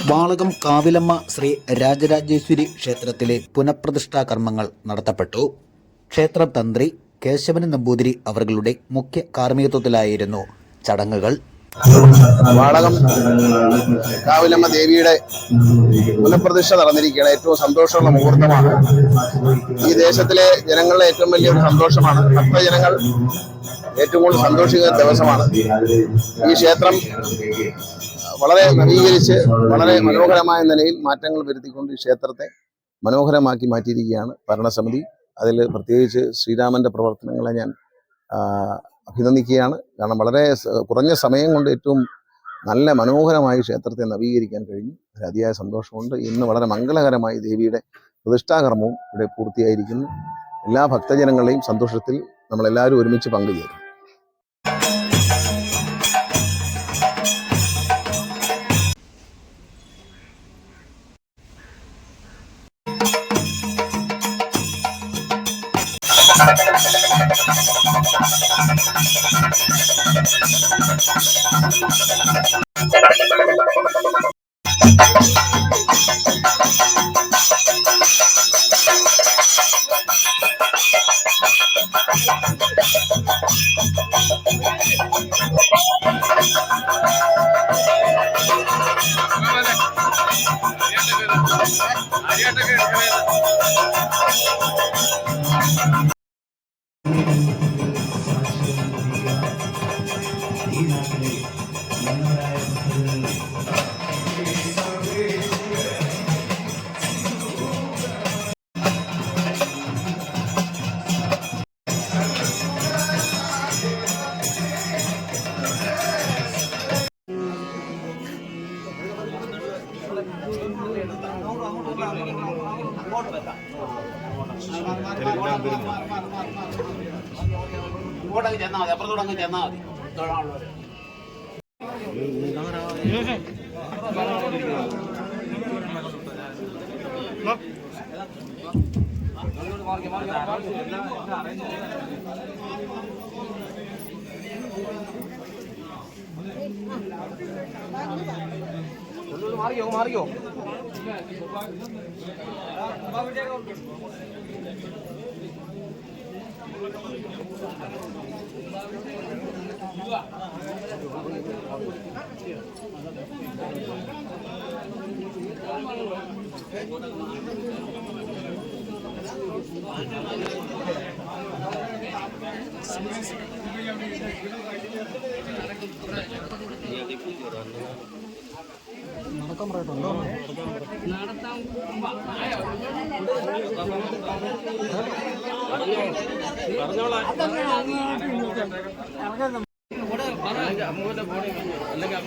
വാളകം കാവിലമ്മ ശ്രീ രാജരാജേശ്വരി ക്ഷേത്രത്തിലെ പുനഃപ്രതിഷ്ഠാ കർമ്മങ്ങൾ നടത്തപ്പെട്ടു. ക്ഷേത്രം തന്ത്രി കേശവൻ നമ്പൂതിരി അവരുടെ മുഖ്യ കാർമ്മികത്വത്തിലായിരുന്നു ചടങ്ങുകൾ. വാളകം കാവിലമ്മ ദേവിയുടെ പുനഃപ്രതിഷ്ഠ നടന്നിരിക്കുകയാണ്. ഏറ്റവും സന്തോഷമുള്ള മുഹൂർത്തമാണ്. ഈ ദേശത്തിലെ ജനങ്ങളുടെ ഏറ്റവും വലിയൊരു സന്തോഷമാണ്. ഭക്തജനങ്ങൾ ഏറ്റവും കൂടുതൽ സന്തോഷിക്കുന്ന ദിവസമാണ്. ഈ ക്ഷേത്രം വളരെ നവീകരിച്ച് വളരെ മനോഹരമായ നിലയിൽ മാറ്റങ്ങൾ വരുത്തിക്കൊണ്ട് ഈ ക്ഷേത്രത്തെ മനോഹരമാക്കി മാറ്റിയിരിക്കുകയാണ് ഭരണസമിതി. അതിൽ പ്രത്യേകിച്ച് ശ്രീരാമന്റെ പ്രവർത്തനങ്ങളെ ഞാൻ അഭിനന്ദിക്കുകയാണ്. കാരണം വളരെ കുറഞ്ഞ സമയം കൊണ്ട് ഏറ്റവും നല്ല മനോഹരമായി ക്ഷേത്രത്തെ നവീകരിക്കാൻ കഴിഞ്ഞു. അതിയായ സന്തോഷമുണ്ട്. ഇന്ന് വളരെ മംഗളകരമായി ദേവിയുടെ പ്രതിഷ്ഠാകർമ്മവും ഇവിടെ പൂർത്തിയായിരിക്കുന്നു. എല്ലാ ഭക്തജനങ്ങളെയും സന്തോഷത്തിൽ നമ്മളെല്ലാവരും ഒരുമിച്ച് പങ്കുചേരും. ഇങ്ങോട്ടങ്ങ് ചെന്നാൽ മതി, അപ്പുറത്തോടെ അങ്ങ് ചെന്നാൽ മതി. മാറിയോ നടക്കാൻ പറയട്ടുണ്ടോ? അല്ലെങ്കിൽ